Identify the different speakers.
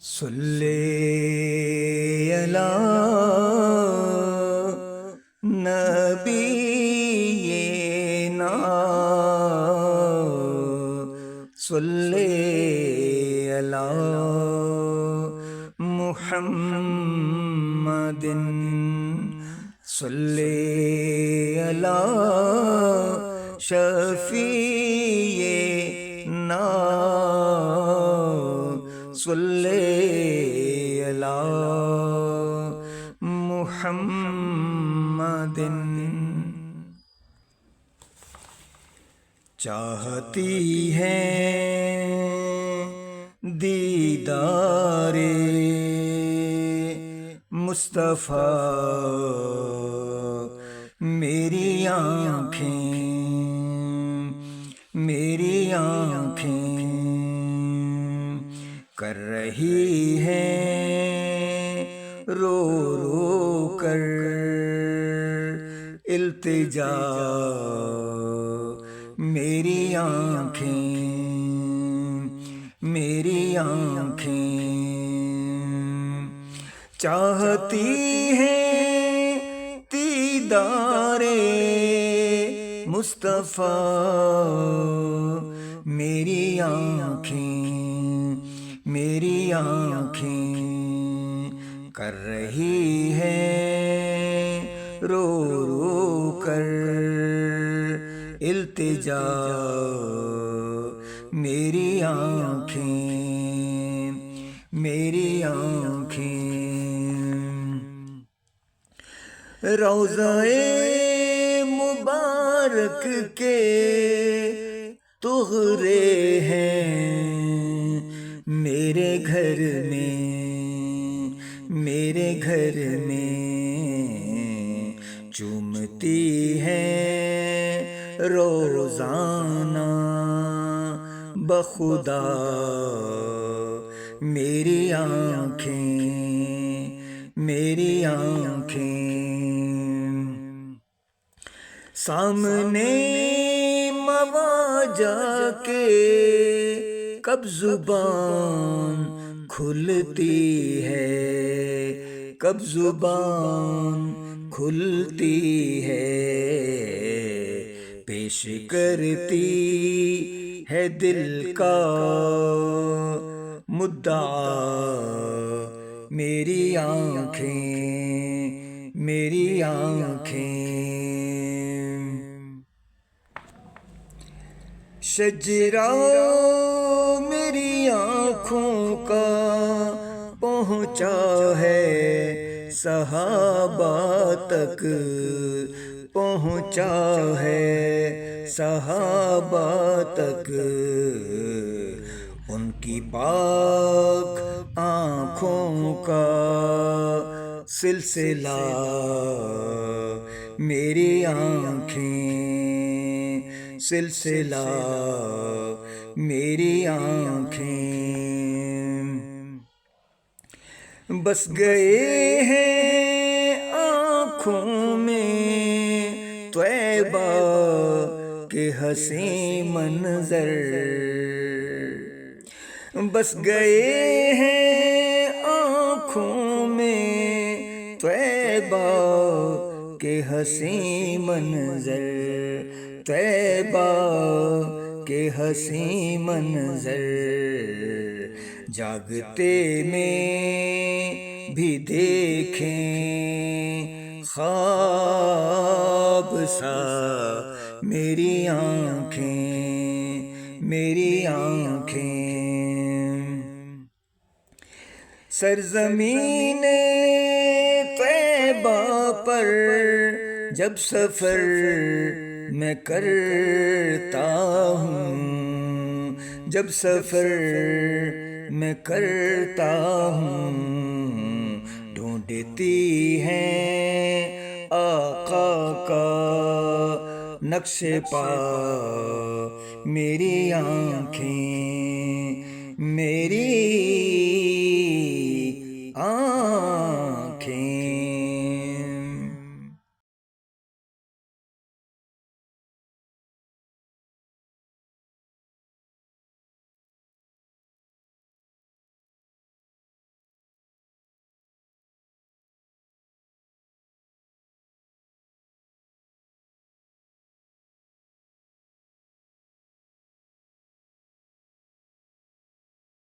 Speaker 1: صلی علی نبینا صلی علی محمد صلی علی شفیعنا صلی علی محمد۔ چاہتی ہے دیدار مصطفیٰ میری آنکھیں کر رہی ہیں رو رو کر التجا میری آنکھیں چاہتی ہیں دیدار مصطفیٰ میری آنکھیں کر رہی ہے رو رو کر التجا میری آنکھیں روضہ مبارک کے طہرے ہیں میرے گھر میں چومتی ہیں روزانہ بخدا میری آنکھیں سامنے مواجہ کے کب زبان کھلتی ہے پیش کرتی ہے دل کا مدعا میری آنکھیں شجرہ میری آنکھوں کا پہنچا ہے صحابہ تک ان کی پاک آنکھوں کا سلسلہ میری آنکھیں بس گئے ہیں آنکھوں میں طیبہ کے حسین منظر بس گئے ہیں آنکھوں میں طیبہ کے حسین منظر جاگتے میں بھی دیکھیں خواب سا میری آنکھیں سرزمین طیبہ پر جب سفر میں کرتا ہوں ڈھونڈتی ہیں آقا کا نقش پا میری آنکھیں